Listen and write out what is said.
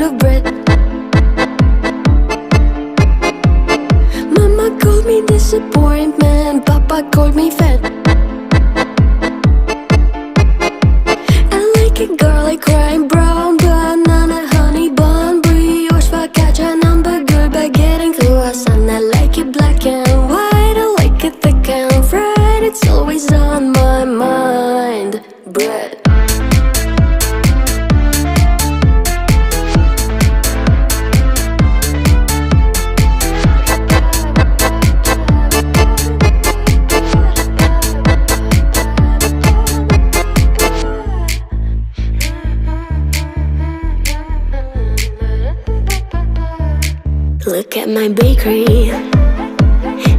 of bread. Mama called me disappointment, Papa called me fat. I like a garlic crime brown, banana, honey bun, brioche, focaccia, hamburger, getting through a sun. I like it black and white, I like it thick and fried. It's always on my mind. Bread. Look at my bakery.